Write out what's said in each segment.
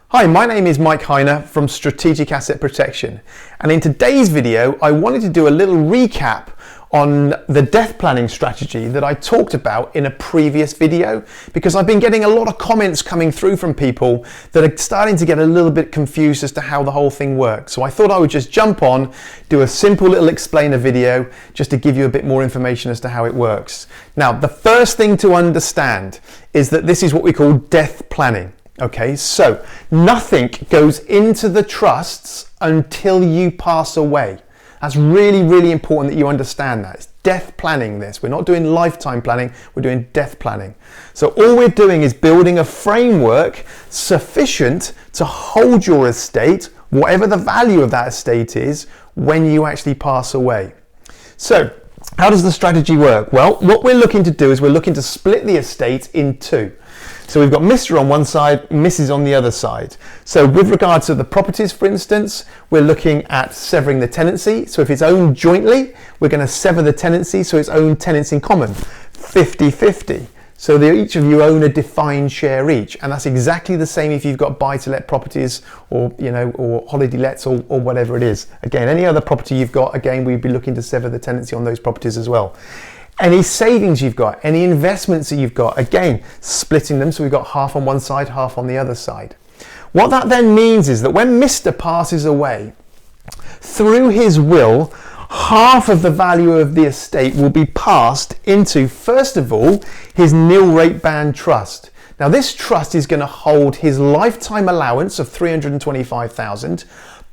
Hi, my name is Mike Heiner from Strategic Asset Protection, and in today's video I wanted to do a little recap on the death planning strategy that I talked about in a previous video, because I've been getting a lot of comments coming through from people that are starting to get a little bit confused as to how the whole thing works. So I thought I would just jump on, do a simple little explainer video just to give you a bit more information as to how it works. Now, the first thing to understand is that this is what we call death planning. Okay, so nothing goes into the trusts until you pass away. That's really, really important that you understand that. It's death planning this. We're not doing lifetime planning, we're doing death planning. So all we're doing is building a framework sufficient to hold your estate, whatever the value of that estate is, when you actually pass away. So how does the strategy work? Well, what we're looking to do is we're looking to split the estate in two. So we've got Mr. on one side, Mrs. on the other side. So with regard to the properties, for instance, we're looking at severing the tenancy. So if it's owned jointly, we're going to sever the tenancy so it's owned tenants in common, 50-50. So each of you own a defined share each, and that's exactly the same if you've got buy-to-let properties or or holiday lets or whatever it is. Again, any other property you've got, again, we'd be looking to sever the tenancy on those properties as well. Any savings you've got, any investments that you've got, again, splitting them so we've got half on one side, half on the other side. What that then means is that when Mr. passes away, through his will, half of the value of the estate will be passed into, first of all, his nil rate band trust. Now this trust is going to hold his lifetime allowance of $325,000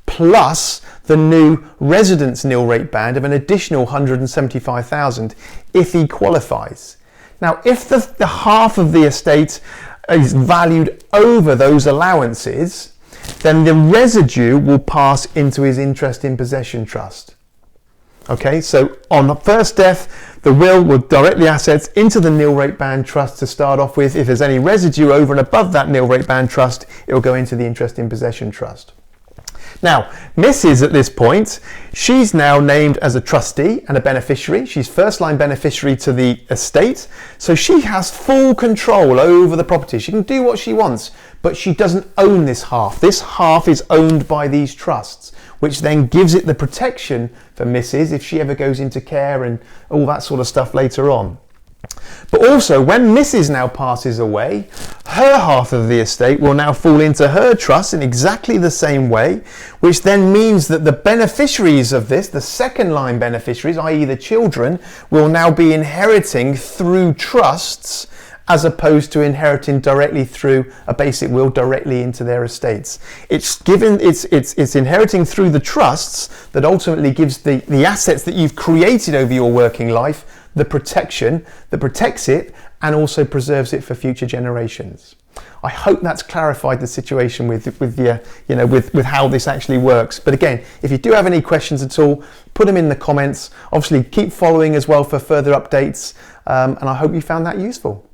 plus the new residence nil rate band of an additional $175,000 if he qualifies. Now, if the half of the estate is valued over those allowances, then the residue will pass into his interest in possession trust. Okay, so on the first death, the will directly assets into the nil rate band trust to start off with. If there's any residue over and above that nil rate band trust, it will go into the interest in possession trust. Now, Mrs. at this point, she's now named as a trustee and a beneficiary. She's first line beneficiary to the estate, so she has full control over the property. She can do what she wants, but she doesn't own this half. This half is owned by these trusts, which then gives it the protection for Mrs. if she ever goes into care and all that sort of stuff later on. But also, when Mrs. now passes away, her half of the estate will now fall into her trust in exactly the same way, which then means that the beneficiaries of this, the second line beneficiaries, i.e. the children, will now be inheriting through trusts as opposed to inheriting directly through a basic will directly into their estates. It's inheriting through the trusts that ultimately gives the assets that you've created over your working life the protection that protects it and also preserves it for future generations. I hope that's clarified the situation with how this actually works. But again, if you do have any questions at all, put them in the comments. Obviously, keep following as well for further updates, and I hope you found that useful.